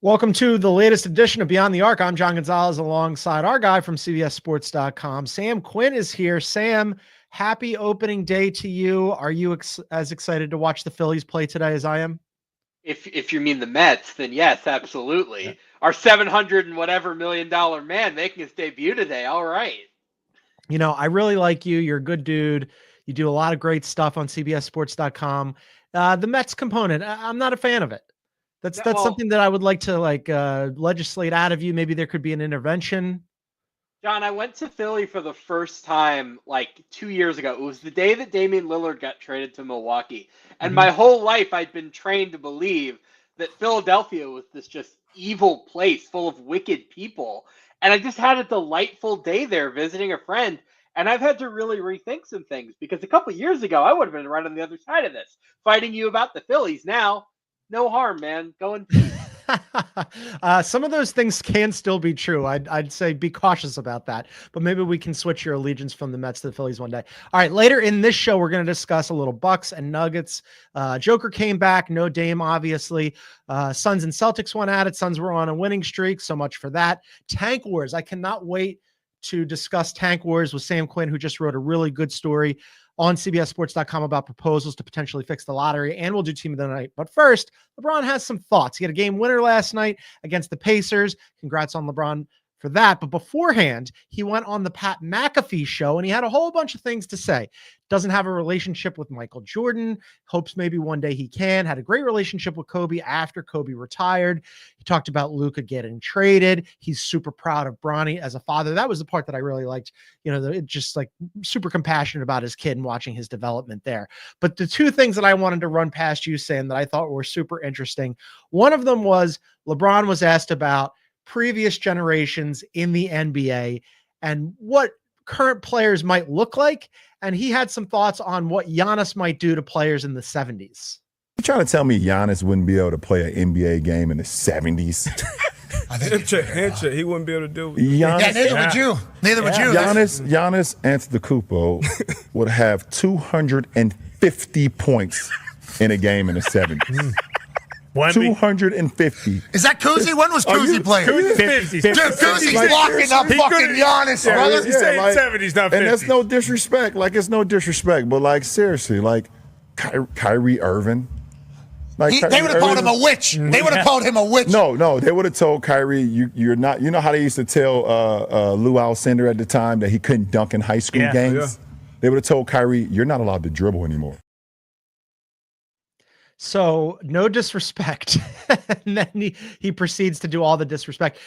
Welcome to the latest edition of Beyond the Arc. I'm John Gonzalez alongside our guy from CBSSports.com. Sam Quinn is here. Sam, happy opening day to you. Are you as excited to watch the Phillies play today as I am? If you mean the Mets, then yes, absolutely. Yeah. Our 700 and whatever $1 million man making his debut today. All right. You know, I really like you. You're a good dude. You do a lot of great stuff on CBSSports.com. The Mets component, I'm not a fan of it. That's something that I would like to legislate out of you. Maybe there could be an intervention. John, I went to Philly for the first time like 2 years ago. It was the day that Damian Lillard got traded to Milwaukee. And my whole life I'd been trained to believe that Philadelphia was this just evil place full of wicked people. And I just had a delightful day there visiting a friend. And I've had to really rethink some things because a couple years ago, I would have been right on the other side of this, fighting you about the Phillies. Now, no harm, man. Go in peace. Some of those things can still be true. I'd say be cautious about that, but maybe we can switch your allegiance from the Mets to the Phillies one day. All right. Later in this show, we're going to discuss a little Bucks and Nuggets. Joker came back. No Dame, obviously. Suns and Celtics went at it. Suns were on a winning streak. So much for that. Tank Wars. I cannot wait to discuss Tank Wars with Sam Quinn, who just wrote a really good story on CBSSports.com about proposals to potentially fix the lottery, and we'll do Team of the Night. But first, LeBron has some thoughts. He had a game winner last night against the Pacers. Congrats on LeBron for that. But beforehand, he went on the Pat McAfee show, and he had a whole bunch of things to say. Doesn't have a relationship with Michael Jordan. Hopes maybe one day he can. Had a great relationship with Kobe after Kobe retired. He talked about Luka getting traded. He's super proud of Bronny as a father. That was the part that I really liked. You know, just like super compassionate about his kid and watching his development there. But the two things that I wanted to run past you, Sam, that I thought were super interesting. One of them was LeBron was asked about previous generations in the NBA and what current players might look like. And he had some thoughts on what Giannis might do to players in the 70s. You trying to tell me Giannis wouldn't be able to play an NBA game in the 70s? Handshake, he wouldn't be able to do it. Giannis, neither would you. Neither would you. Giannis Antetokounmpo would have 250 points in a game in the 70s. 250. Is that Kuzi? When was Kuzi playing? Kuzi's 50s. Dude, Kuzi's locking up fucking Giannis, brother. He's saying 70s, not 50s. And that's no disrespect. Like, it's no disrespect. But, like, seriously, like, Kyrie Irving. Like, they would have called him a witch. They would have called him a witch. No. They would have told Kyrie, you're not. You know how they used to tell Lou Alcindor at the time that he couldn't dunk in high school games? Yeah. They would have told Kyrie, you're not allowed to dribble anymore. So no disrespect. And then he proceeds to do all the disrespect.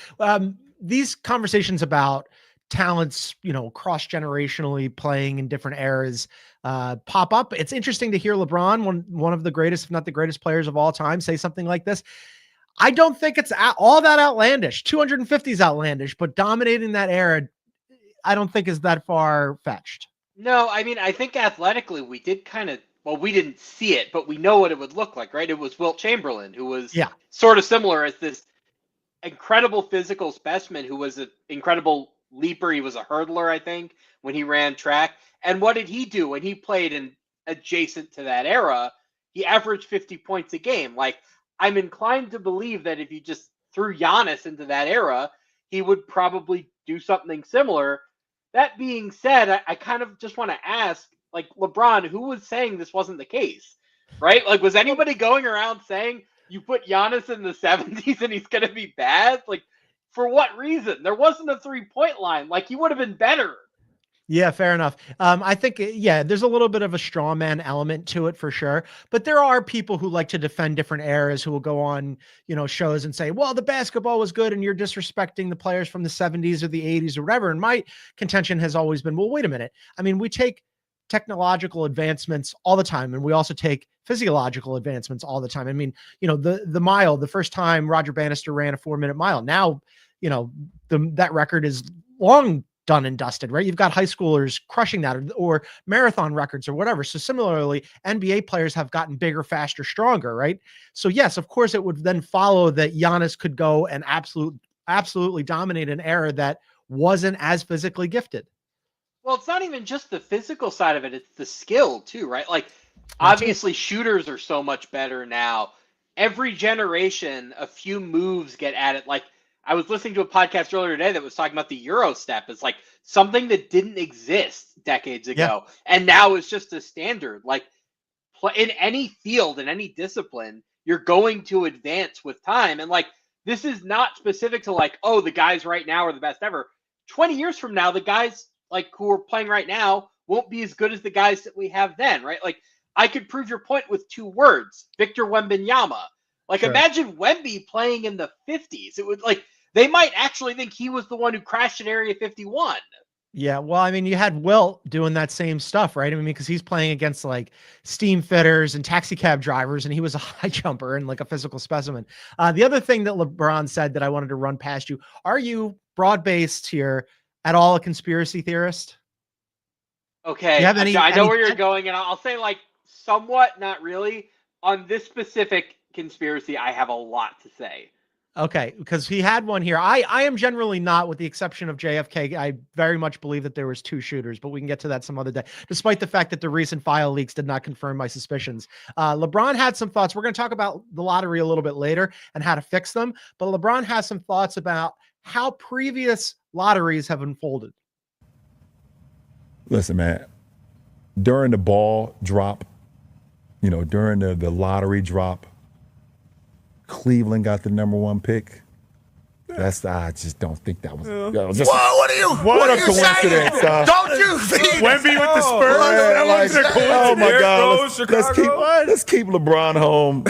These conversations about talents, you know, cross-generationally playing in different eras pop up. It's interesting to hear LeBron, one of the greatest, if not the greatest players of all time, say something like this. I don't think it's all that outlandish. 250 is outlandish, but dominating that era, I don't think is that far-fetched. No, I mean, I think athletically we did kind of, well, we didn't see it, but we know what it would look like, right? It was Wilt Chamberlain, who was sort of similar as this incredible physical specimen who was an incredible leaper. He was a hurdler, I think, when he ran track. And what did he do when he played in adjacent to that era? He averaged 50 points a game. Like, I'm inclined to believe that if you just threw Giannis into that era, he would probably do something similar. That being said, I kind of just want to ask, like, LeBron, who was saying this wasn't the case, right? Like, was anybody going around saying you put Giannis in the 70s and he's going to be bad? Like, for what reason? There wasn't a three-point line. Like, he would have been better. Yeah, fair enough. I think, there's a little bit of a straw man element to it for sure. But there are people who like to defend different eras who will go on, you know, shows and say, well, the basketball was good and you're disrespecting the players from the 70s or the 80s or whatever. And my contention has always been, well, wait a minute. I mean, we take technological advancements all the time, and we also take physiological advancements all the time. I mean, you know, the mile, the first time Roger Bannister ran a 4-minute mile, now, you know, that record is long done and dusted, right? You've got high schoolers crushing that, or marathon records or whatever. So similarly, NBA players have gotten bigger, faster, stronger, right? So yes, of course, it would then follow that Giannis could go and absolutely dominate an era that wasn't as physically gifted. Well, it's not even just the physical side of it. It's the skill too, right? Like, obviously shooters are so much better now. every generation, a few moves get added. Like, I was listening to a podcast earlier today that was talking about the Euro step. It's like something that didn't exist decades ago. And now it's just a standard. Like, in any field, in any discipline, you're going to advance with time. And like, this is not specific to like, oh, the guys right now are the best ever. 20 years from now, the guys like who are playing right now won't be as good as the guys that we have then, right? Like, I could prove your point with 2 words: Victor Wembanyama. Like, imagine Wemby playing in the 50s. It would like, they might actually think he was the one who crashed in Area 51. Yeah, well, I mean, you had Wilt doing that same stuff, right? I mean, because he's playing against like steam fitters and taxi cab drivers, and he was a high jumper and like a physical specimen. The other thing that LeBron said that I wanted to run past you: are you broad-based here at all a conspiracy theorist? Okay, I know where you're going, and I'll say like somewhat, not really. On this specific conspiracy, I have a lot to say. Okay, because he had one here. I am generally not, with the exception of JFK. I very much believe that there was 2 shooters, but we can get to that some other day, despite the fact that the recent file leaks did not confirm my suspicions. LeBron had some thoughts. We're going to talk about the lottery a little bit later and how to fix them, but LeBron has some thoughts about how previous lotteries have unfolded. Listen, man, during the ball drop, during the lottery drop, Cleveland got the number 1 pick. I just don't think that was. What a coincidence! Don't you think? Wemby with the Spurs. Oh my God! Let's keep LeBron home.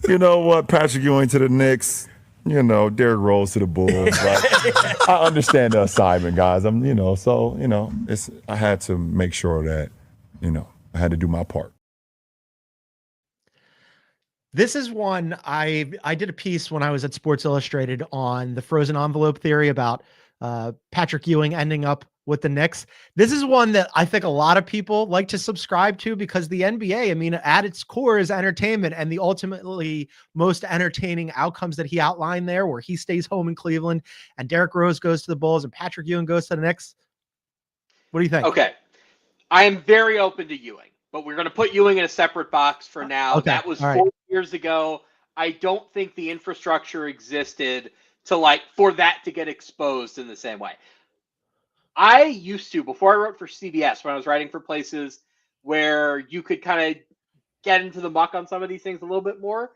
You know what? Patrick Ewing to the Knicks. Derrick Rose to the Bulls. Like, I understand the assignment, guys. I had to make sure that, I had to do my part. This is one I did a piece when I was at Sports Illustrated on the frozen envelope theory about Patrick Ewing ending up with the Knicks. This is one that I think a lot of people like to subscribe to, because the NBA, I mean, at its core is entertainment, and the ultimately most entertaining outcomes that he outlined there, where he stays home in Cleveland and Derrick Rose goes to the Bulls and Patrick Ewing goes to the Knicks. What do you think? Okay. I am very open to Ewing, but we're going to put Ewing in a separate box for now. Okay. That was 4 years ago. I don't think the infrastructure existed to for that to get exposed in the same way. I used to, before I wrote for CBS, when I was writing for places where you could kind of get into the muck on some of these things a little bit more,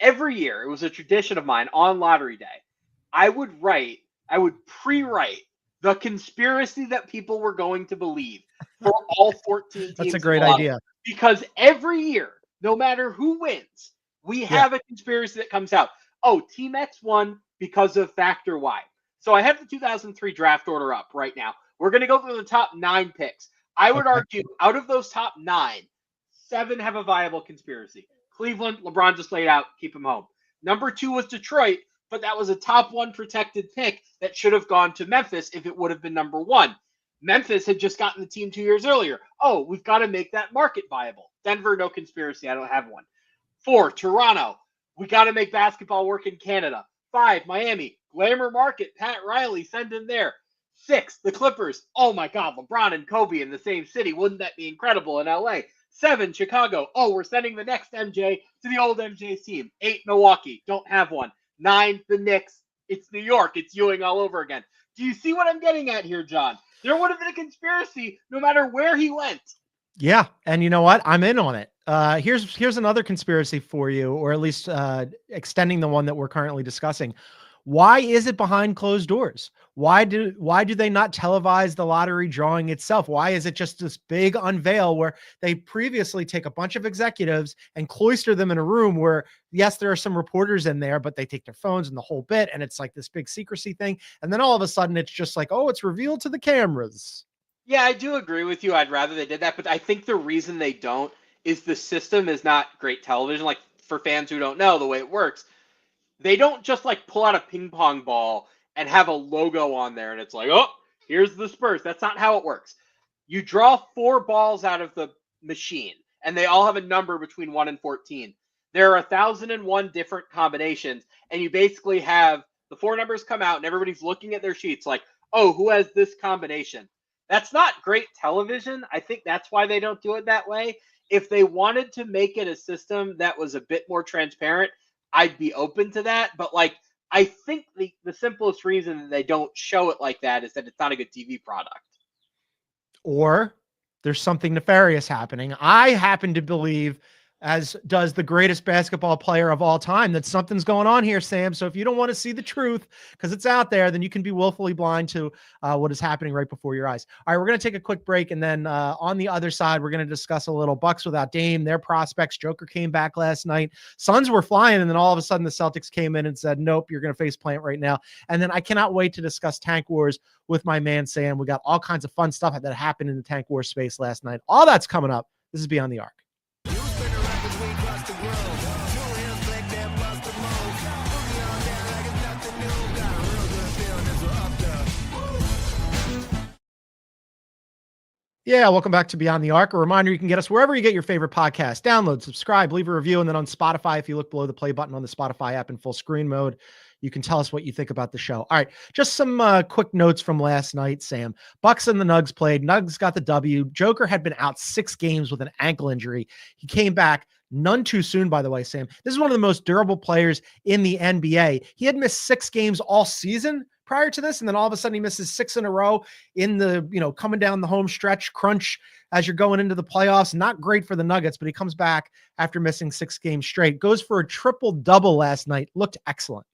every year, it was a tradition of mine on lottery day, I would pre-write the conspiracy that people were going to believe for all 14 teams. That's a great idea. Because every year, no matter who wins, we have a conspiracy that comes out. Oh, Team X won because of factor Y. So I have the 2003 draft order up right now. We're going to go through the top 9 picks. I would argue out of those top 9, 7 have a viable conspiracy. Cleveland, LeBron just laid out, keep him home. Number 2 was Detroit, but that was a top 1 protected pick that should have gone to Memphis if it would have been number 1. Memphis had just gotten the team 2 years earlier. Oh, we've got to make that market viable. Denver, no conspiracy. I don't have one. 4, Toronto. We got to make basketball work in Canada. 5, Miami. Glamour market. Pat Riley, send him there. 6, the Clippers. Oh my God, LeBron and Kobe in the same city. Wouldn't that be incredible in LA? 7, Chicago. Oh, we're sending the next MJ to the old MJ's team. 8, Milwaukee. Don't have one. 9, the Knicks. It's New York. It's Ewing all over again. Do you see what I'm getting at here, John? There would have been a conspiracy no matter where he went. Yeah, and you know what? I'm in on it. Here's another conspiracy for you, or at least extending the one that we're currently discussing. Why is it behind closed doors? Why do they not televise the lottery drawing itself? Why is it just this big unveil where they previously take a bunch of executives and cloister them in a room where, yes, there are some reporters in there, but they take their phones and the whole bit, and it's like this big secrecy thing. And then all of a sudden it's just like, oh, it's revealed to the cameras. Yeah, I do agree with you. I'd rather they did that, but I think the reason they don't is the system is not great television. Like, for fans who don't know the way it works, they don't just pull out a ping pong ball and have a logo on there and it's like, oh, here's the Spurs. That's not how it works. You draw 4 balls out of the machine and they all have a number between 1 and 14. There are 1,001 different combinations, and you basically have the 4 numbers come out and everybody's looking at their sheets like, oh, who has this combination? That's not great television. I think that's why they don't do it that way. If they wanted to make it a system that was a bit more transparent, I'd be open to that. But like, I think the simplest reason that they don't show it like that is that it's not a good TV product. Or there's something nefarious happening. I happen to believe, as does the greatest basketball player of all time, that something's going on here, Sam. So if you don't want to see the truth because it's out there, then you can be willfully blind to what is happening right before your eyes. All right, we're going to take a quick break. And then on the other side, we're going to discuss a little Bucks without Dame, their prospects. Joker came back last night. Suns were flying. And then all of a sudden the Celtics came in and said, nope, you're going to face plant right now. And then I cannot wait to discuss Tank Wars with my man, Sam. We got all kinds of fun stuff that happened in the Tank Wars space last night. All that's coming up. This is Beyond the Arc. Yeah, welcome back to Beyond the Arc. A reminder, you can get us wherever you get your favorite podcast. Download, subscribe, leave a review, and then on Spotify, if you look below the play button on the Spotify app in full screen mode, you can tell us what you think about the show. All right, just some quick notes from last night, Sam. Bucks and the Nugs played. Nugs got the W. Joker had been out 6 games with an ankle injury. He came back none too soon, by the way, Sam. This is one of the most durable players in the NBA. He had missed 6 games all season prior to this, and then all of a sudden he misses 6 in a row in the, coming down the home stretch crunch as you're going into the playoffs. Not great for the Nuggets, but he comes back after missing 6 games straight. Goes for a triple-double last night. Looked excellent.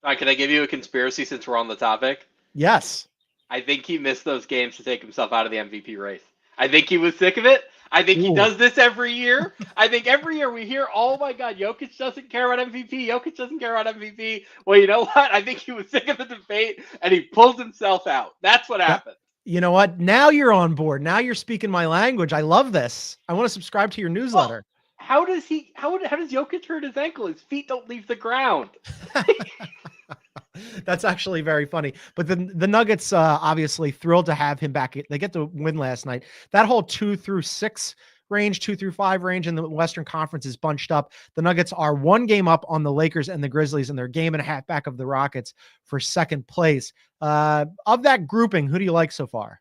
All right, can I give you a conspiracy since we're on the topic? Yes. I think he missed those games to take himself out of the MVP race. I think he was sick of it. I think he does this every year. I think every year we hear, oh my God, Jokic doesn't care about MVP. Jokic doesn't care about MVP. Well, you know what? I think he was sick of the debate and he pulled himself out. That's what happened. You know what? Now you're on board. Now you're speaking my language. I love this. I want to subscribe to your newsletter. Well, how does Jokic hurt his ankle? His feet don't leave the ground. That's actually very funny. But the Nuggets obviously thrilled to have him back. They get the win last night. That whole 2 through 6 range, 2 through 5 range in the Western Conference is bunched up. The Nuggets are 1 game up on the Lakers and the Grizzlies, and they're a game and a half back of the Rockets for second place. Of that grouping, who do you like so far?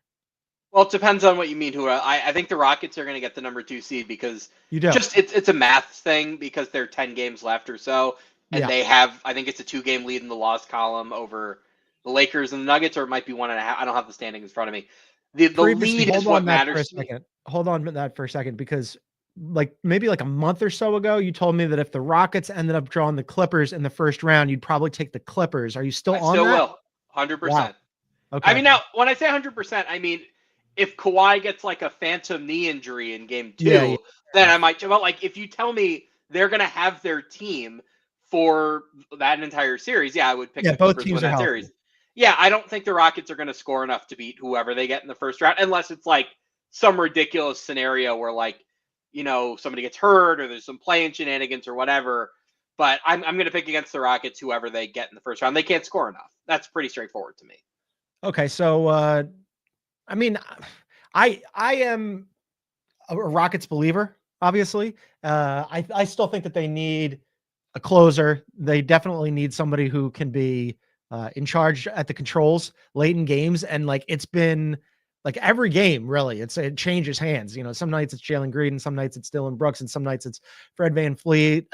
Well, it depends on what you mean. I think the Rockets are going to get the number 2 seed because it's a math thing because they're 10 games left or so. And they have, I think it's a 2-game lead in the loss column over the Lakers and the Nuggets, or it might be 1.5. I don't have the standings in front of me. The lead is what matters. Hold on that for a second, because maybe a month or so ago, you told me that if the Rockets ended up drawing the Clippers in the first round, you'd probably take the Clippers. Are you still on that? Still will. 100%. Wow. Okay. I mean, now, when I say 100%, I mean, if Kawhi gets a phantom knee injury in game 2, then I might. But if you tell me they're going to have their team for that entire series, I would pick the Clippers to win that series. Yeah, I don't think the Rockets are going to score enough to beat whoever they get in the first round, unless it's some ridiculous scenario where somebody gets hurt or there's some playing shenanigans or whatever. But I'm going to pick against the Rockets, whoever they get in the first round. They can't score enough. That's pretty straightforward to me. Okay, so I mean, I am a Rockets believer, obviously. I still think that they need a closer. They definitely need somebody who can be in charge at the controls late in games. And it's been every game, really, it changes hands. Some nights it's Jalen Green, and some nights it's Dylan Brooks, and some nights it's Fred VanVleet,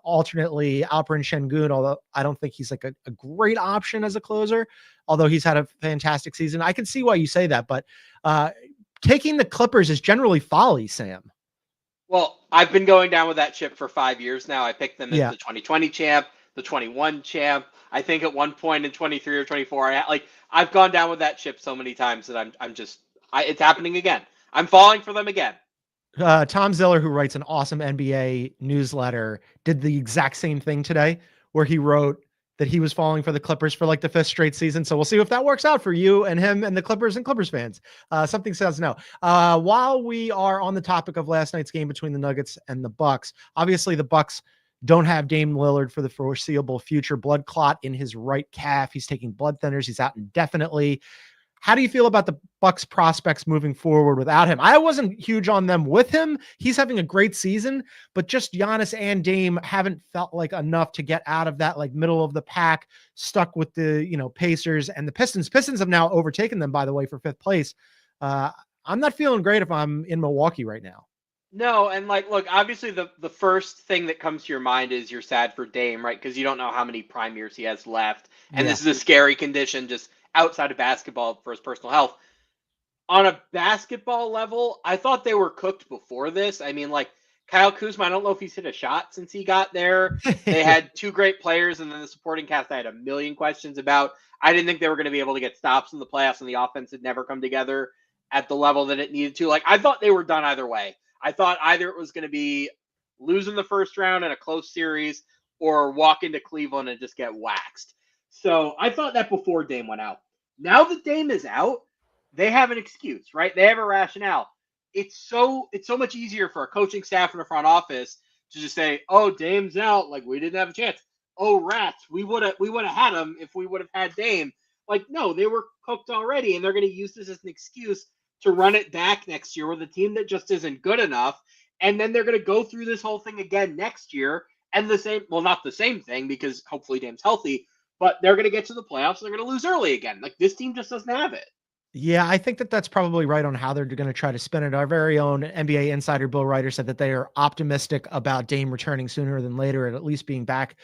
alternately Alperen Şengün, although I don't think he's a great option as a closer, although he's had a fantastic season. I can see why you say that, but taking the Clippers is generally folly, Sam. Well, I've been going down with that ship for 5 years now. I picked them as the 2020 champ, the 21 champ. I think at one point in 23 or 24, I've gone down with that ship so many times that it's happening again. I'm falling for them again. Tom Ziller, who writes an awesome NBA newsletter, did the exact same thing today, where he wrote that he was falling for the Clippers for the 5th straight season. So we'll see if that works out for you and him and the Clippers and Clippers fans. Something says no. While we are on the topic of last night's game between the Nuggets and the Bucks, obviously the Bucks don't have Dame Lillard for the foreseeable future. Blood clot in his right calf. He's taking blood thinners. He's out indefinitely. How do you feel about the Bucks prospects moving forward without him? I wasn't huge on them with him. He's having a great season, but just Giannis and Dame haven't felt enough to get out of that middle of the pack, stuck with the Pacers and the Pistons. Pistons have now overtaken them, by the way, for 5th place. I'm not feeling great if I'm in Milwaukee right now. No, and like, look, obviously the first thing that comes to your mind is you're sad for Dame, right? Because you don't know how many prime years he has left, and this is a scary condition just outside of basketball for his personal health. On a basketball level, I thought they were cooked before this. I mean, like Kyle Kuzma, I don't know if he's hit a shot since he got there. They had two great players, and then the supporting cast I had a million questions about. I didn't think they were going to be able to get stops in the playoffs, and the offense had never come together at the level that it needed to. Like, I thought they were done either way. I thought either it was going to be losing the first round in a close series or walk into Cleveland and just get waxed. So I thought that before Dame went out. Now that Dame is out, they have an excuse, right? They have a rationale. It's so much easier for a coaching staff and a front office to just say, "Oh, Dame's out. Like, we didn't have a chance. Oh, rats. We would have had him if we would have had Dame." Like, no, they were cooked already, and they're going to use this as an excuse to run it back next year with a team that just isn't good enough. And then they're going to go through this whole thing again next year, and not the same thing, because hopefully Dame's healthy, but they're going to get to the playoffs and they're going to lose early again. Like, this team just doesn't have it. Yeah, I think that that's probably right on how they're going to try to spin it. Our very own NBA insider Bill Reiter said that they are optimistic about Dame returning sooner than later, and at least being back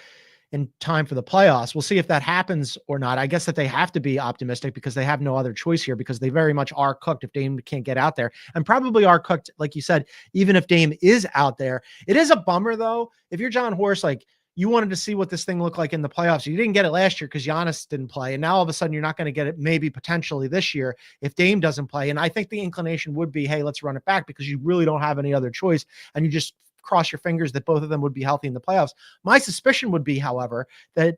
in time for the playoffs. We'll see if that happens or not. I guess that they have to be optimistic because they have no other choice here, because they very much are cooked if Dame can't get out there, and probably are cooked, like you said, even if Dame is out there. It is a bummer, though. If you're John Horst, like, you wanted to see what this thing looked like in the playoffs. You didn't get it last year because Giannis didn't play. And now all of a sudden you're not going to get it maybe potentially this year if Dame doesn't play. And I think the inclination would be, hey, let's run it back, because you really don't have any other choice. And you just cross your fingers that both of them would be healthy in the playoffs. My suspicion would be, however, that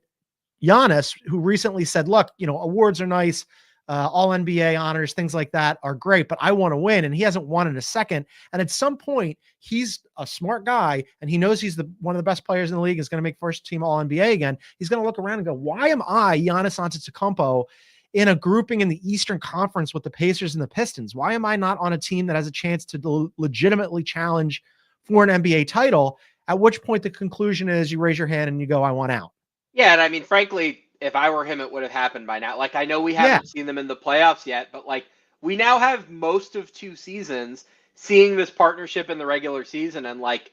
Giannis, who recently said, look, awards are nice. All NBA honors, things like that are great, but I want to win. And he hasn't won in a second. And at some point, he's a smart guy, and he knows he's one of the best players in the league, is going to make first team All NBA again. He's going to look around and go, why am I, Giannis Antetokounmpo, in a grouping in the Eastern Conference with the Pacers and the Pistons? Why am I not on a team that has a chance to legitimately challenge for an NBA title? At which point the conclusion is you raise your hand and you go, I want out. Yeah, and I mean, frankly, if I were him, it would have happened by now. Like, I know we haven't seen them in the playoffs yet, but like, we now have most of 2 seasons seeing this partnership in the regular season. And like,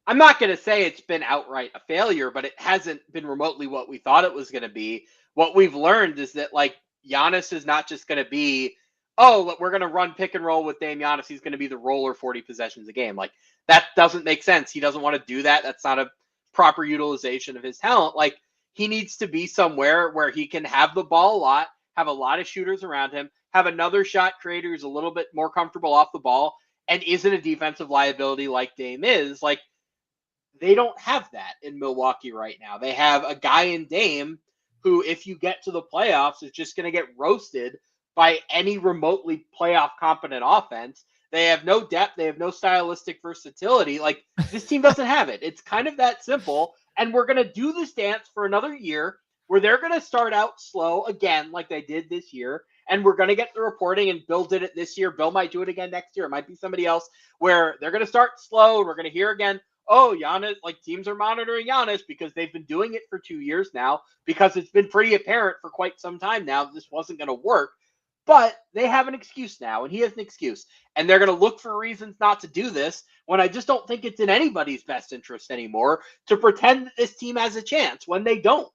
I'm not going to say it's been outright a failure, but it hasn't been remotely what we thought it was going to be. What we've learned is that like, Giannis is not just going to be, oh, we're going to run pick and roll with Dame Giannis. He's going to be the roller 40 possessions a game. Like, that doesn't make sense. He doesn't want to do that. That's not a proper utilization of his talent. Like, he needs to be somewhere where he can have the ball a lot, have a lot of shooters around him, have another shot creator who's a little bit more comfortable off the ball, and isn't a defensive liability like Dame is. Like, they don't have that in Milwaukee right now. They have a guy in Dame who, if you get to the playoffs, is just going to get roasted by any remotely playoff competent offense. They have no depth. They have no stylistic versatility. Like, this team doesn't have it. It's kind of that simple. And we're going to do this dance for another year where they're going to start out slow again, like they did this year. And we're going to get the reporting, and Bill did it this year. Bill might do it again next year. It might be somebody else, where they're going to start slow. And we're going to hear again, oh, Giannis, like, teams are monitoring Giannis because they've been doing it for 2 years now, because it's been pretty apparent for quite some time now that this wasn't going to work. But they have an excuse now, and he has an excuse. And they're going to look for reasons not to do this, when I just don't think it's in anybody's best interest anymore to pretend that this team has a chance when they don't.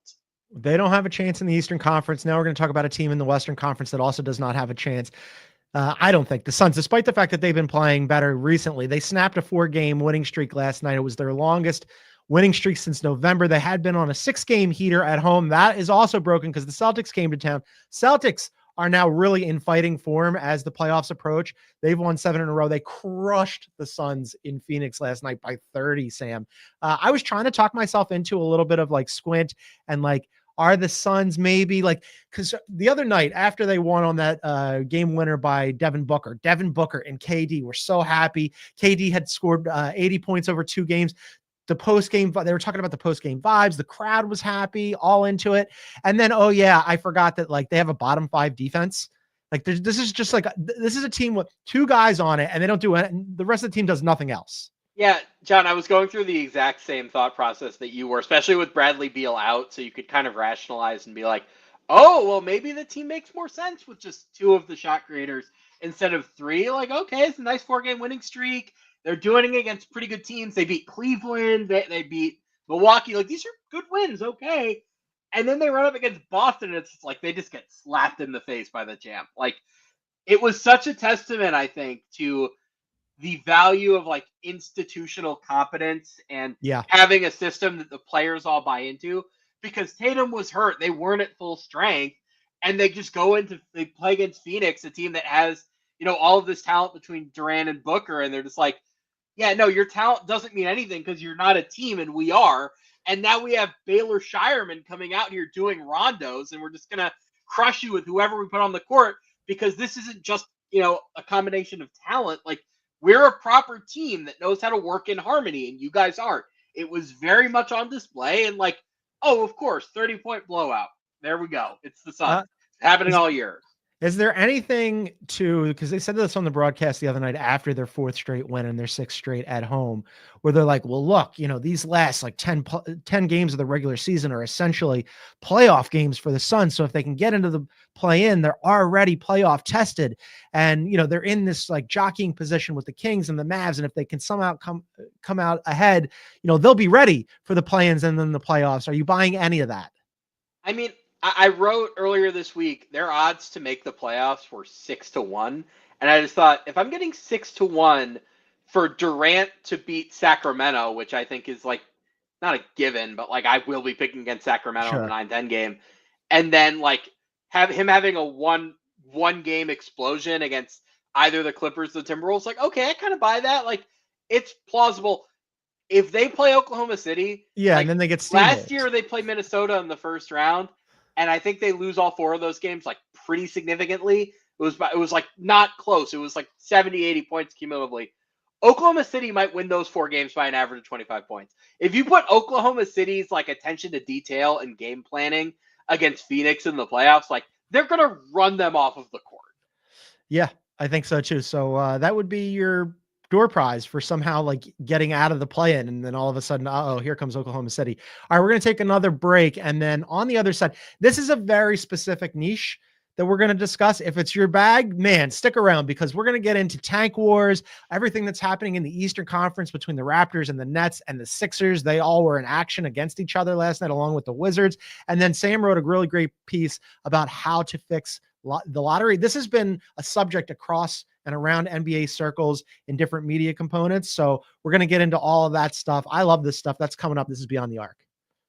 They don't have a chance in the Eastern Conference. Now we're going to talk about a team in the Western Conference that also does not have a chance. I don't think the Suns, despite the fact that they've been playing better recently, they snapped a 4-game winning streak last night. It was their longest winning streak since November. They had been on a 6-game heater at home. That is also broken because the Celtics came to town. Celtics are now really in fighting form as the playoffs approach. They've won 7 in a row. They crushed the Suns in Phoenix last night by 30, Sam. I was trying to talk myself into a little bit of like squint and like, are the Suns maybe like, because the other night after they won on that game winner by Devin Booker and KD were so happy. KD had scored 80 points over 2 games. The post-game, they were talking about the post-game vibes. The crowd was happy, all into it. And then, oh yeah, I forgot that like they have a bottom 5 defense. Like this is just like, this is a team with 2 guys on it, and they don't do it. The rest of the team does nothing else. Yeah, John, I was going through the exact same thought process that you were, especially with Bradley Beal out. So you could kind of rationalize and be like, oh, well, maybe the team makes more sense with just 2 of the shot creators instead of 3. Like, okay, it's a nice 4-game winning streak. They're doing it against pretty good teams. They beat Cleveland. They beat Milwaukee. Like, these are good wins, okay. And then they run up against Boston, and it's like they just get slapped in the face by the champ. Like, it was such a testament, I think, to the value of like institutional competence and having a system that the players all buy into. Because Tatum was hurt, they weren't at full strength, and they just they play against Phoenix, a team that has, you know, all of this talent between Durant and Booker, and they're just like, yeah, no, your talent doesn't mean anything because you're not a team, and we are. And now we have Baylor Shireman coming out here doing rondos, and we're just gonna crush you with whoever we put on the court, because this isn't just, you know, a combination of talent. Like, we're a proper team that knows how to work in harmony, and you guys aren't. It was very much on display, and like, oh, of course, 30-point blowout. There we go. It's the Suns. Happening all year. Is there anything because they said this on the broadcast the other night after their 4th straight win and their 6th straight at home, where they're like, well, look, you know, these last like 10 games of the regular season are essentially playoff games for the Suns. So if they can get into the play-in, they're already playoff tested. And, you know, they're in this like jockeying position with the Kings and the Mavs. And if they can somehow come out ahead, you know, they'll be ready for the play-ins and then the playoffs. Are you buying any of that? I mean, I wrote earlier this week, their odds to make the playoffs were 6-1. And I just thought, if I'm getting 6-1 for Durant to beat Sacramento, which I think is like not a given, but like I will be picking against Sacramento in the 9-10 game. And then like have him having a one game explosion against either the Clippers or the Timberwolves. Like, okay, I kind of buy that. Like, it's plausible. If they play Oklahoma City, like, and then they get steamrolled. Last year they played Minnesota in the first round, and I think they lose all 4 of those games like pretty significantly. It was like not close. It was like 70, 80 points cumulatively. Oklahoma City might win those 4 games by an average of 25 points. If you put Oklahoma City's like attention to detail and game planning against Phoenix in the playoffs, like they're going to run them off of the court. Yeah, I think so too. So that would be your door prize for somehow like getting out of the play-in, and then all of a sudden, here comes Oklahoma City. All right, we're going to take another break, and then on the other side, this is a very specific niche that we're going to discuss. If it's your bag, man, stick around, because we're going to get into tank wars, everything that's happening in the Eastern Conference between the Raptors and the Nets and the Sixers. They all were in action against each other last night, along with the Wizards. And then Sam wrote a really great piece about how to fix the lottery. This has been a subject across and around NBA circles in different media components. So we're going to get into all of that stuff. I love this stuff. That's coming up. This is Beyond the Arc.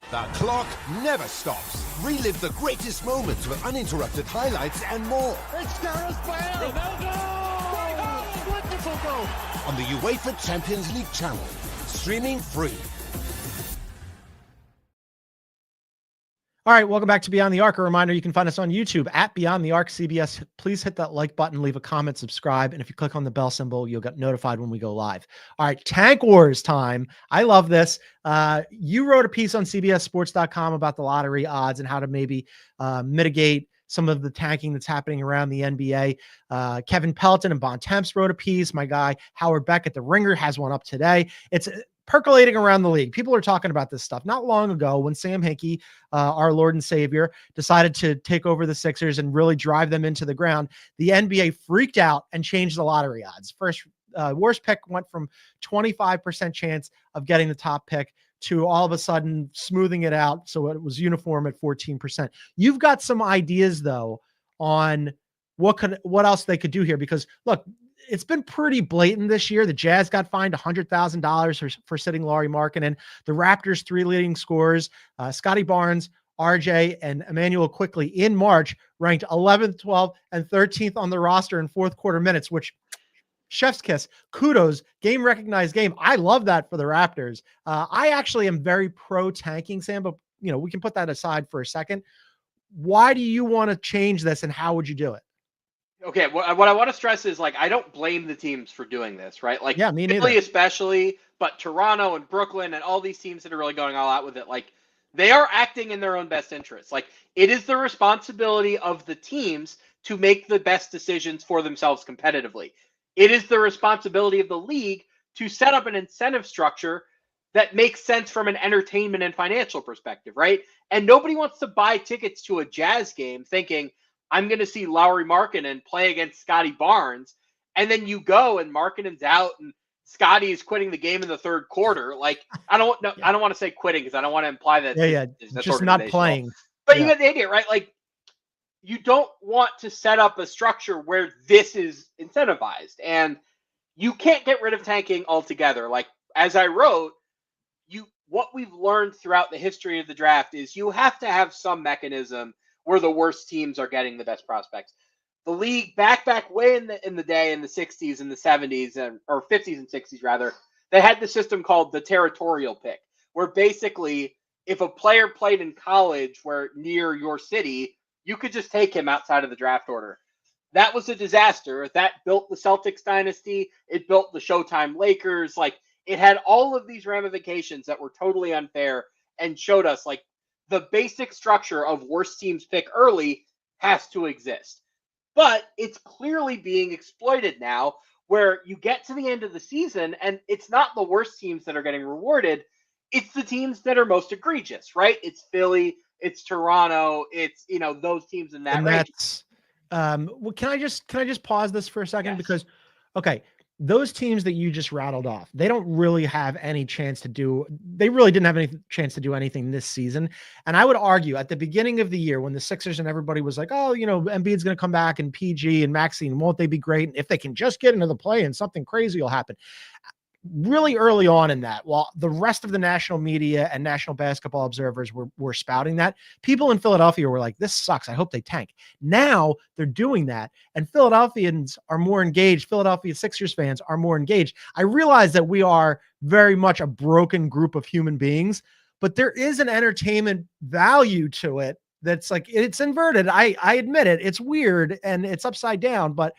The clock never stops. Relive the greatest moments with uninterrupted highlights and more. It's Gareth Bale. Ronaldo. Wonderful goal. On the UEFA Champions League channel. Streaming free. All right, welcome back to Beyond the Arc. A reminder, you can find us on YouTube at Beyond the Arc CBS. Please hit that like button, leave a comment, subscribe, and if you click on the bell symbol, you'll get notified when we go live. All right, Tank Wars time. I love this. You wrote a piece on CBSSports.com about the lottery odds and how to maybe mitigate some of the tanking that's happening around the NBA. Kevin Pelton and Bon Temps wrote a piece. My guy Howard Beck at The Ringer has one up today. It's percolating around the league. People are talking about this stuff. Not long ago, when Sam Hinkie, our Lord and Savior, decided to take over the Sixers and really drive them into the ground, the NBA freaked out and changed the lottery odds. First, worst pick went from 25% chance of getting the top pick to all of a sudden smoothing it out, so it was uniform at 14%. You've got some ideas, though, on what else they could do here, because look, it's been pretty blatant this year. The Jazz got fined $100,000 for sitting Lauri Markkanen. The Raptors' 3 leading scorers, Scotty Barnes, RJ, and Emmanuel Quickley in March ranked 11th, 12th, and 13th on the roster in fourth quarter minutes, which chef's kiss, kudos, game recognized game. I love that for the Raptors. I actually am very pro tanking, Sam, but we can put that aside for a second. Why do you want to change this, and how would you do it? Okay, what I want to stress is, like, I don't blame the teams for doing this, right? Like, yeah, me neither. Philly especially, but Toronto and Brooklyn and all these teams that are really going all out with it, like, they are acting in their own best interests. Like, it is the responsibility of the teams to make the best decisions for themselves competitively. It is the responsibility of the league to set up an incentive structure that makes sense from an entertainment and financial perspective, right? And nobody wants to buy tickets to a Jazz game thinking, I'm going to see Lauri Markkanen play against Scotty Barnes, and then you go and Markkanen's out, and Scotty is quitting the game in the third quarter. Like, I don't want to say quitting because I don't want to imply that that's just not playing. But you get the idea, right? Like, you don't want to set up a structure where this is incentivized, and you can't get rid of tanking altogether. Like, as I wrote, what we've learned throughout the history of the draft is you have to have some mechanism where the worst teams are getting the best prospects. The league back way in the day, in the 60s and the 70s, or 50s and 60s rather, they had the system called the territorial pick, where basically if a player played in college where near your city, you could just take him outside of the draft order. That was a disaster. That built the Celtics dynasty. It built the Showtime Lakers. Like, it had all of these ramifications that were totally unfair and showed us, like, the basic structure of worst teams pick early has to exist. But it's clearly being exploited now, where you get to the end of the season and it's not the worst teams that are getting rewarded. It's the teams that are most egregious, right? It's Philly, it's Toronto, it's, those teams in that range. Well, can I just pause this for a second? Yes. Because, okay, those teams that you just rattled off, they don't really have any chance they really didn't have any chance to do anything this season. And I would argue at the beginning of the year when the Sixers and everybody was like, oh, Embiid's going to come back and PG and Maxine, won't they be great? And if they can just get into the play and something crazy will happen. Really early on in that, while the rest of the national media and national basketball observers were spouting that, people in Philadelphia were like, this sucks. I hope they tank. Now they're doing that, and Philadelphians are more engaged. Philadelphia Sixers fans are more engaged. I realize that we are very much a broken group of human beings, but there is an entertainment value to it that's like, it's inverted. I admit it. It's weird and it's upside down, but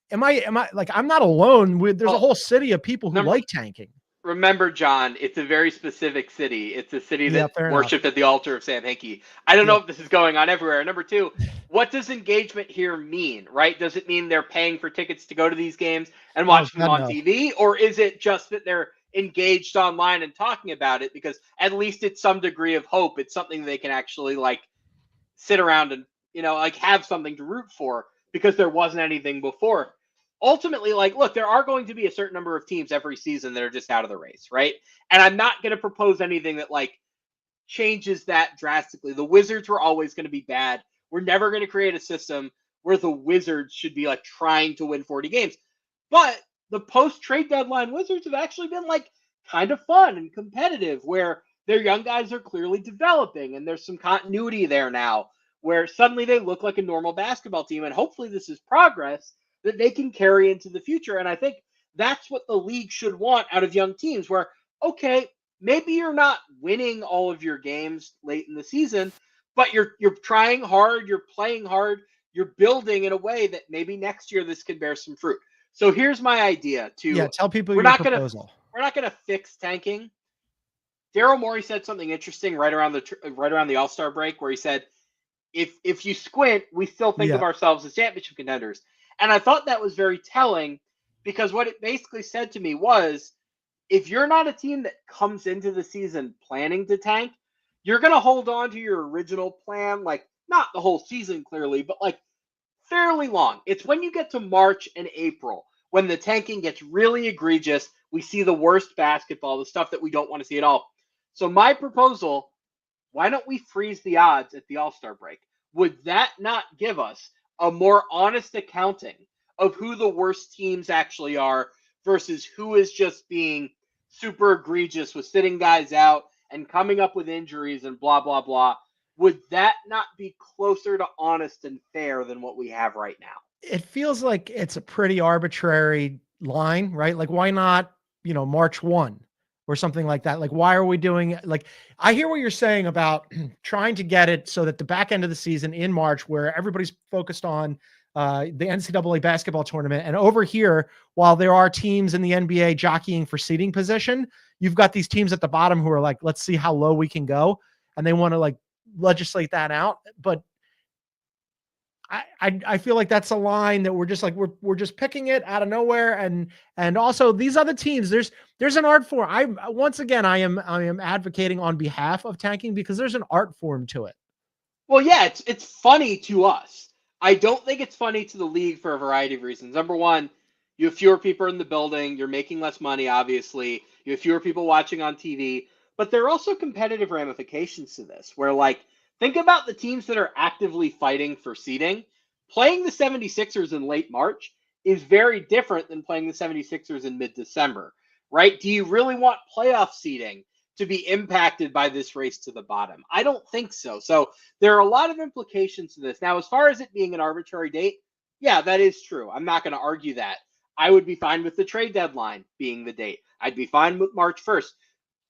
Am I like, I'm not alone with, there's a whole city of people who like tanking. Remember, John, it's a very specific city. It's a city that worshipped at the altar of Sam Hinkie. I don't know if this is going on everywhere. Number two, what does engagement here mean, right? Does it mean they're paying for tickets to go to these games and watching them on TV? Or is it just that they're engaged online and talking about it? Because at least it's some degree of hope. It's something they can actually like sit around and, like have something to root for because there wasn't anything before. Ultimately, like, look, there are going to be a certain number of teams every season that are just out of the race, right? And I'm not going to propose anything that, like, changes that drastically. The Wizards were always going to be bad. We're never going to create a system where the Wizards should be, like, trying to win 40 games. But the post-trade deadline Wizards have actually been, like, kind of fun and competitive, where their young guys are clearly developing, and there's some continuity there now, where suddenly they look like a normal basketball team, and hopefully this is progress that they can carry into the future. And I think that's what the league should want out of young teams, where, okay, maybe you're not winning all of your games late in the season, but you're trying hard, you're playing hard, you're building in a way that maybe next year this can bear some fruit. So here's my idea tell people we're your not proposal. We're not going to fix tanking. Daryl Morey said something interesting right around the All-Star break, where he said, if you squint, we still think of ourselves as championship contenders. And I thought that was very telling, because what it basically said to me was, if you're not a team that comes into the season planning to tank, you're going to hold on to your original plan, like not the whole season clearly, but like fairly long. It's when you get to March and April when the tanking gets really egregious. We see the worst basketball, the stuff that we don't want to see at all. So my proposal, why don't we freeze the odds at the All-Star break? Would that not give us a more honest accounting of who the worst teams actually are versus who is just being super egregious with sitting guys out and coming up with injuries and blah, blah, blah? Would that not be closer to honest and fair than what we have right now? It feels like it's a pretty arbitrary line, right? Like, why not, March 1 or something like that? Like, why are we doing, like, I hear what you're saying about trying to get it so that the back end of the season in March, where everybody's focused on the NCAA basketball tournament, and over here, while there are teams in the NBA jockeying for seating position, you've got these teams at the bottom who are like, let's see how low we can go. And they want to like legislate that out. But I feel like that's a line that we're just like, we're just picking it out of nowhere. And also these other teams, there's an art form. I am advocating on behalf of tanking because there's an art form to it. Well, yeah, it's funny to us. I don't think it's funny to the league for a variety of reasons. Number one, You have fewer people in the building. You're making less money, obviously. You have fewer people watching on TV. But there are also competitive ramifications to this, where, like, think about the teams that are actively fighting for seeding. Playing the 76ers in late March is very different than playing the 76ers in mid-December, right? Do you really want playoff seeding to be impacted by this race to the bottom? I don't think so. So there are a lot of implications to this. Now, as far as it being an arbitrary date, yeah, that is true. I'm not going to argue that. I would be fine with the trade deadline being the date. I'd be fine with March 1st.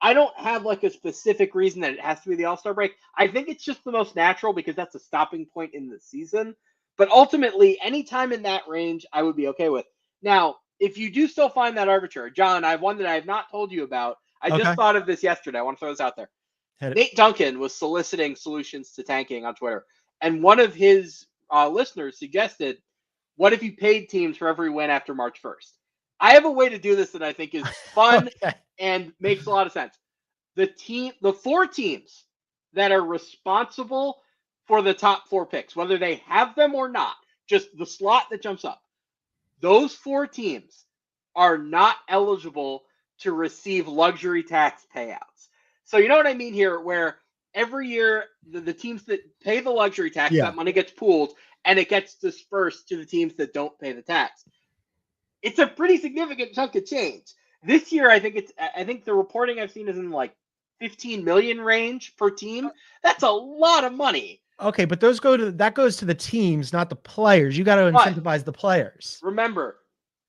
I don't have like a specific reason that it has to be the All-Star break. I think it's just the most natural because that's a stopping point in the season. But ultimately, any time in that range, I would be okay with. Now, if you do still find that arbitrary, John, I have one that I have not told you about. I just thought of this yesterday. I want to throw this out there. Nate Duncan was soliciting solutions to tanking on Twitter. And one of his listeners suggested, what if you paid teams for every win after March 1st? I have a way to do this that I think is fun and makes a lot of sense. The 4 teams that are responsible for the top 4 picks, whether they have them or not, just the slot that jumps up, those 4 teams are not eligible to receive luxury tax payouts. So you know what I mean here, where every year the teams that pay the luxury tax, that money gets pooled and it gets dispersed to the teams that don't pay the tax. It's a pretty significant chunk of change. This year, I think the reporting I've seen is in like 15 million range per team. That's a lot of money. Okay, but that goes to the teams, not the players. You got to incentivize the players. Remember,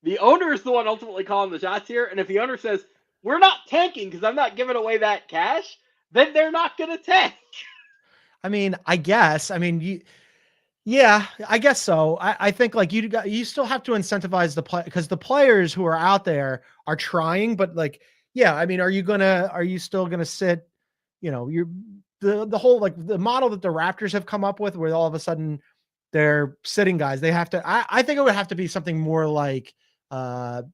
the owner is the one ultimately calling the shots here. And if the owner says, we're not tanking because I'm not giving away that cash, then they're not going to tank. I mean, I guess. I mean, yeah, I guess so. I think like you still have to incentivize the play because the players who are out there are trying, but like, yeah, I mean, are you still gonna sit, the whole, like the model that the Raptors have come up with where all of a sudden they're sitting guys, they have to, I think it would have to be something more like the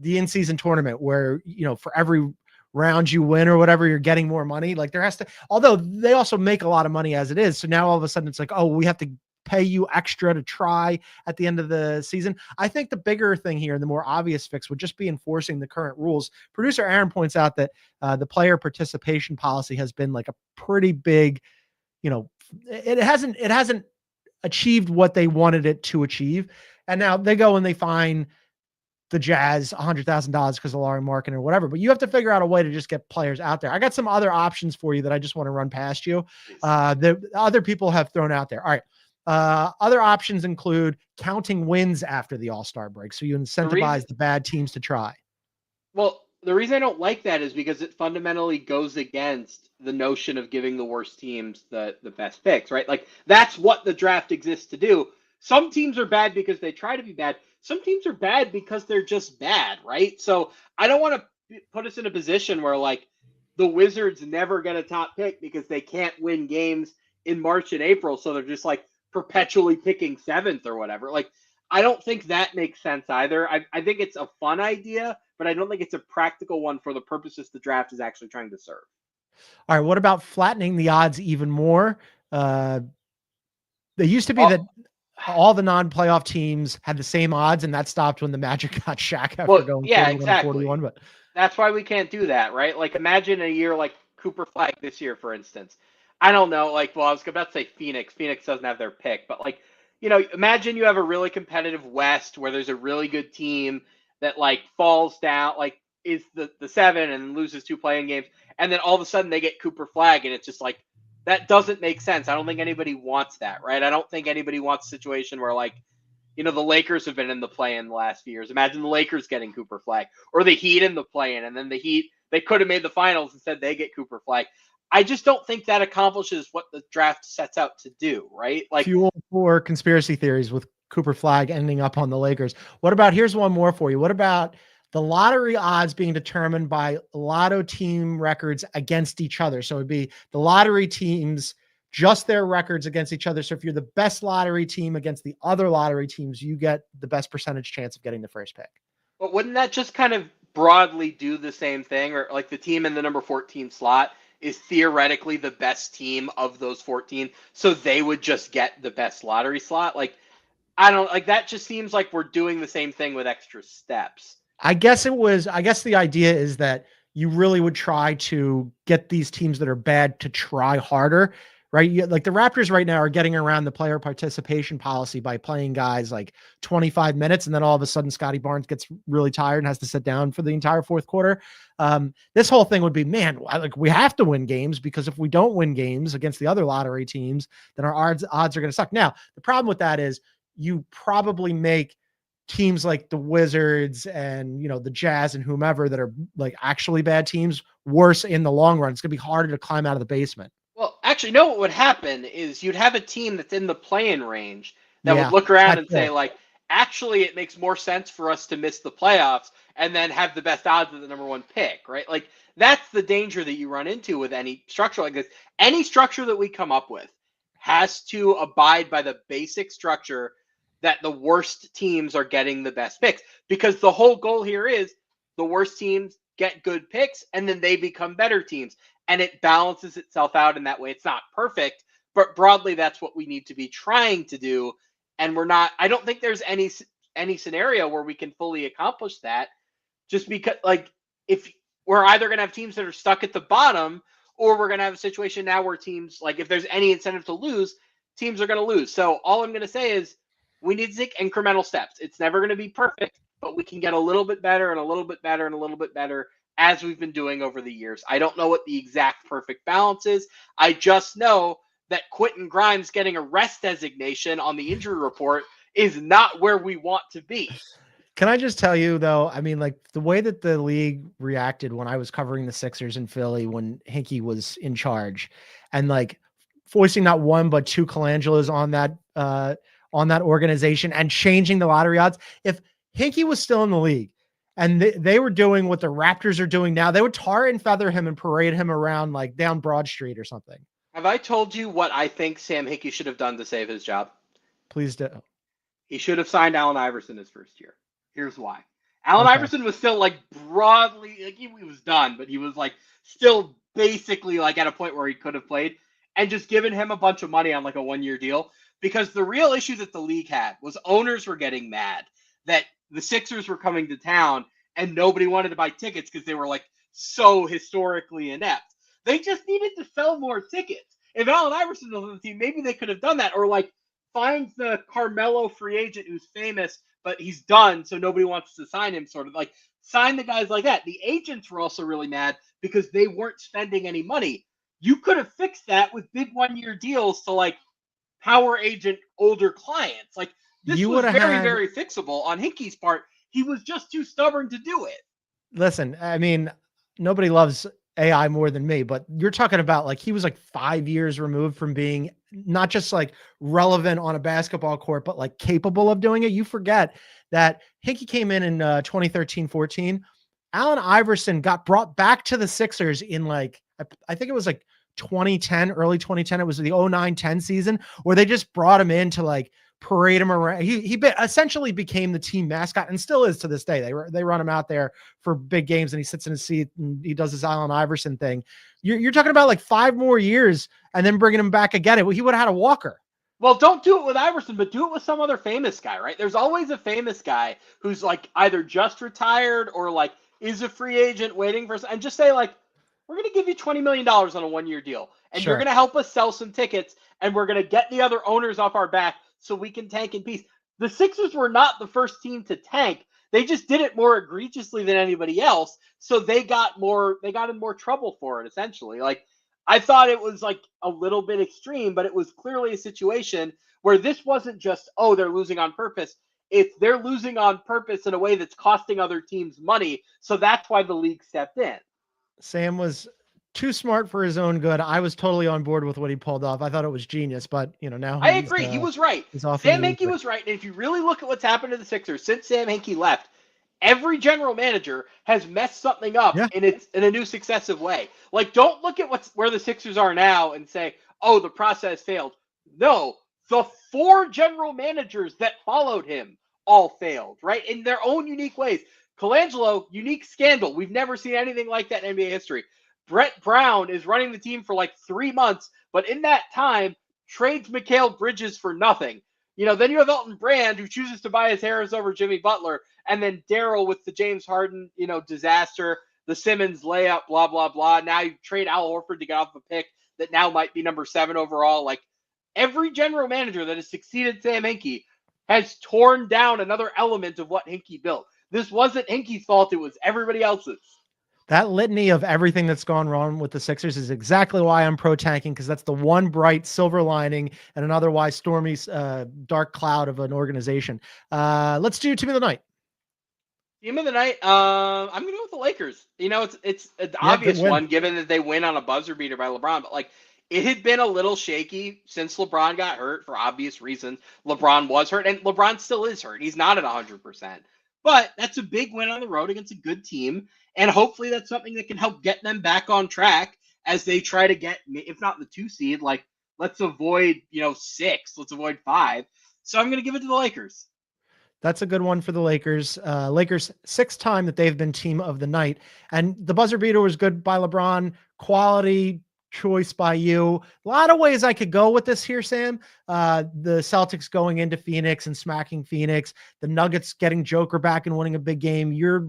in-season tournament where, for every round you win or whatever, you're getting more money. Like there has to, although they also make a lot of money as it is. So now all of a sudden it's like, oh, we have to pay you extra to try at the end of the season. I think the bigger thing here, the more obvious fix would just be enforcing the current rules. Producer Aaron points out that the player participation policy has been like a pretty big, it hasn't achieved what they wanted it to achieve. And now they go and they fine the Jazz $100,000 because of Larry Markin or whatever, but you have to figure out a way to just get players out there. I got some other options for you that I just want to run past you. The other people have thrown out there. All right. Other options include counting wins after the All-Star break. So you incentivize the bad teams to try. Well, the reason I don't like that is because it fundamentally goes against the notion of giving the worst teams the best picks, right? Like that's what the draft exists to do. Some teams are bad because they try to be bad. Some teams are bad because they're just bad, right? So I don't want to put us in a position where like the Wizards never get a top pick because they can't win games in March and April. So they're just like perpetually picking 7th or whatever. Like, I don't think that makes sense either. I think it's a fun idea, but I don't think it's a practical one for the purposes the draft is actually trying to serve. All right. What about flattening the odds even more? They used to be that all the non-playoff teams had the same odds, and that stopped when the Magic got Shaq after going 41. But that's why we can't do that, right? Like, imagine a year like Cooper Flag this year, for instance. I don't know, like, well, I was about to say Phoenix. Phoenix doesn't have their pick, but like, imagine you have a really competitive West where there's a really good team that like falls down, like is the 7 and loses 2 playing games, and then all of a sudden they get Cooper Flag, and it's just like that doesn't make sense. I don't think anybody wants that, right? I don't think anybody wants a situation where like, the Lakers have been in the play-in the last few years. Imagine the Lakers getting Cooper Flag, or the Heat in the play-in, and then the Heat, they could have made the finals, instead they get Cooper Flag. I just don't think that accomplishes what the draft sets out to do, right? Like fuel for conspiracy theories with Cooper Flag ending up on the Lakers. What about, here's one more for you. What about the lottery odds being determined by lotto team records against each other? So it'd be the lottery teams, just their records against each other. So if you're the best lottery team against the other lottery teams, you get the best percentage chance of getting the first pick. But wouldn't that just kind of broadly do the same thing? Or like the team in the number 14 slot is theoretically the best team of those 14, so they would just get the best lottery slot. Like, I don't like that. Just seems like we're doing the same thing with extra steps. I guess the idea is that you really would try to get these teams that are bad to try harder, right? Like the Raptors right now are getting around the player participation policy by playing guys like 25 minutes. And then all of a sudden Scotty Barnes gets really tired and has to sit down for the entire fourth quarter. This whole thing would be, man, like we have to win games, because if we don't win games against the other lottery teams, then our odds are going to suck. Now, the problem with that is you probably make teams like the Wizards and, the Jazz and whomever that are like actually bad teams worse in the long run. It's going to be harder to climb out of the basement. Well, actually, no, what would happen is you'd have a team that's in the play-in range that would look around and say, like, actually, it makes more sense for us to miss the playoffs and then have the best odds of the number one pick, right? Like, that's the danger that you run into with any structure like this. Any structure that we come up with has to abide by the basic structure that the worst teams are getting the best picks, because the whole goal here is the worst teams get good picks and then they become better teams, and it balances itself out in that way. It's not perfect, but broadly that's what we need to be trying to do. And I don't think there's any scenario where we can fully accomplish that, just because like if we're either going to have teams that are stuck at the bottom, or we're going to have a situation now where teams, like if there's any incentive to lose, teams are going to lose. So all I'm going to say is we need to take incremental steps. It's never going to be perfect, but we can get a little bit better and a little bit better and a little bit better, as we've been doing over the years. I don't know what the exact perfect balance is. I just know that Quentin Grimes getting a rest designation on the injury report is not where we want to be. Can I just tell you, though, I mean, like the way that the league reacted when I was covering the Sixers in Philly when Hinkie was in charge, and like foisting not one but two Colangelos on that organization and changing the lottery odds. If Hinkie was still in the league and they were doing what the Raptors are doing now, they would tar and feather him and parade him around like down Broad Street or something. Have I told you what I think Sam Hinkie should have done to save his job? Please do. He should have signed Allen Iverson his first year. Here's why. Allen Iverson was still like broadly, like he was done, but he was like still basically like at a point where he could have played, and just given him a bunch of money on like a 1-year deal. Because the real issue that the league had was owners were getting mad that the Sixers were coming to town and nobody wanted to buy tickets because they were like so historically inept. They just needed to sell more tickets. If Allen Iverson was on the team, maybe they could have done that, or like find the Carmelo free agent who's famous, but he's done, so nobody wants to sign him, sort of like sign the guys like that. The agents were also really mad because they weren't spending any money. You could have fixed that with big 1-year deals to like power agent older clients. Like this was very fixable on Hinkie's part. He was just too stubborn to do it. Listen, I mean, nobody loves AI more than me, but you're talking about like he was like 5 years removed from being not just like relevant on a basketball court, but like capable of doing it. You forget that Hinkie came in 2013-14. Allen Iverson got brought back to the Sixers in like, I think it was like 2010, early 2010. It was the 09-10 season where they just brought him in to like parade him around. He essentially became the team mascot and still is to this day. They run him out there for big games and he sits in his seat and he does his Allen Iverson thing. You're talking about like 5 more years and then bringing him back again. He would have had a walker. Well, don't do it with Iverson, but do it with some other famous guy, right? There's always a famous guy who's like either just retired or like is a free agent waiting for, and just say like, we're going to give you $20 million on a 1-year deal, and you're going to help us sell some tickets, and we're going to get the other owners off our back so we can tank in peace. The Sixers were not the first team to tank. They just did it more egregiously than anybody else, so they got in more trouble for it, essentially. Like, I thought it was like a little bit extreme, but it was clearly a situation where this wasn't just, oh, they're losing on purpose. It's they're losing on purpose in a way that's costing other teams money, so that's why the league stepped in. Sam was too smart for his own good. I was totally on board with what he pulled off. I thought it was genius, but now I agree. He was right. Sam Hinkie was right. And if you really look at what's happened to the Sixers since Sam Hinkie left, every general manager has messed something up in a new successive way. Like, don't look at where the Sixers are now and say, oh, the process failed. No, the 4 general managers that followed him all failed, right? In their own unique ways. Colangelo, unique scandal. We've never seen anything like that in NBA history. Brett Brown is running the team for like 3 months, but in that time, trades Mikal Bridges for nothing. Then you have Elton Brand, who chooses to buy his Harris over Jimmy Butler, and then Daryl with the James Harden, disaster, the Simmons layup, blah, blah, blah. Now you trade Al Horford to get off a pick that now might be number 7 overall. Like, every general manager that has succeeded Sam Hinkie has torn down another element of what Hinkie built. This wasn't Hinkie's fault. It was everybody else's. That litany of everything that's gone wrong with the Sixers is exactly why I'm pro tanking, because that's the one bright silver lining and an otherwise stormy, dark cloud of an organization. Let's do Team of the Night. Team of the Night. I'm going to go with the Lakers. It's an obvious one, given that they win on a buzzer beater by LeBron. But it had been a little shaky since LeBron got hurt for obvious reasons. LeBron was hurt, and LeBron still is hurt. He's not at 100%. But that's a big win on the road against a good team. And hopefully that's something that can help get them back on track as they try to get, if not the 2 seed, let's avoid, 6, let's avoid 5. So I'm going to give it to the Lakers. That's a good one for the Lakers. Lakers 6th time that they've been Team of the Night. And the buzzer beater was good by LeBron. Quality choice by you. A lot of ways I could go with this here, Sam. The Celtics going into Phoenix and smacking Phoenix. The Nuggets getting Joker back and winning a big game. Your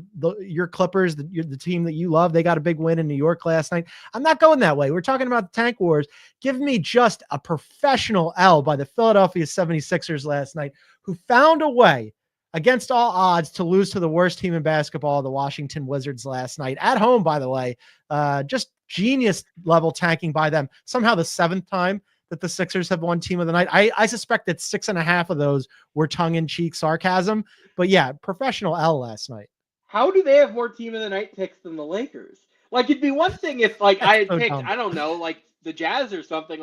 Clippers, the team that you love, they got a big win in New York last night. I'm not going that way. We're talking about the Tank Wars. Give me just a professional L by the Philadelphia 76ers last night, who found a way against all odds to lose to the worst team in basketball, the Washington Wizards, last night at home, by the way. Just genius level tanking by them. Somehow the 7th time that the Sixers have won Team of the Night. I suspect that 6.5 of those were tongue-in-cheek sarcasm, but yeah, professional L last night. How do they have more Team of the Night picks than the Lakers? It'd be one thing if I had picked, dumb. I don't know, the Jazz or something.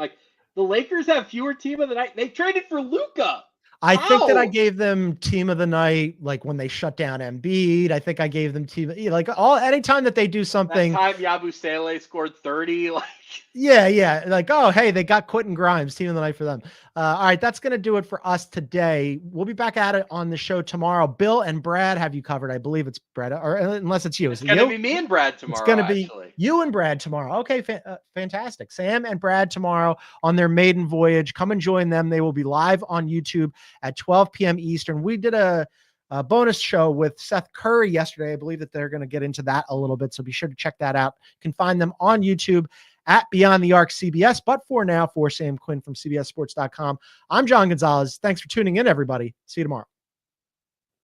The Lakers have fewer Team of the Night. They traded for Luka. I think that I gave them Team of the Night, when they shut down Embiid. I think I gave them anytime that they do something. That time Yabusele scored 30. Yeah. Oh, hey, they got Quentin Grimes, Team of the Night for them. All right, that's going to do it for us today. We'll be back at it on the show tomorrow. Bill and Brad have you covered. I believe it's Brad, or unless it's you. It's going to be me and Brad tomorrow. It's going to be you and Brad tomorrow. Okay, fantastic. Sam and Brad tomorrow on their maiden voyage. Come and join them. They will be live on YouTube at 12 p.m. Eastern. We did a bonus show with Seth Curry yesterday. I believe that they're going to get into that a little bit, so be sure to check that out. You can find them on YouTube at Beyond the Arc CBS. But for now, for Sam Quinn from CBSSports.com, I'm John Gonzalez. Thanks for tuning in, everybody. See you tomorrow.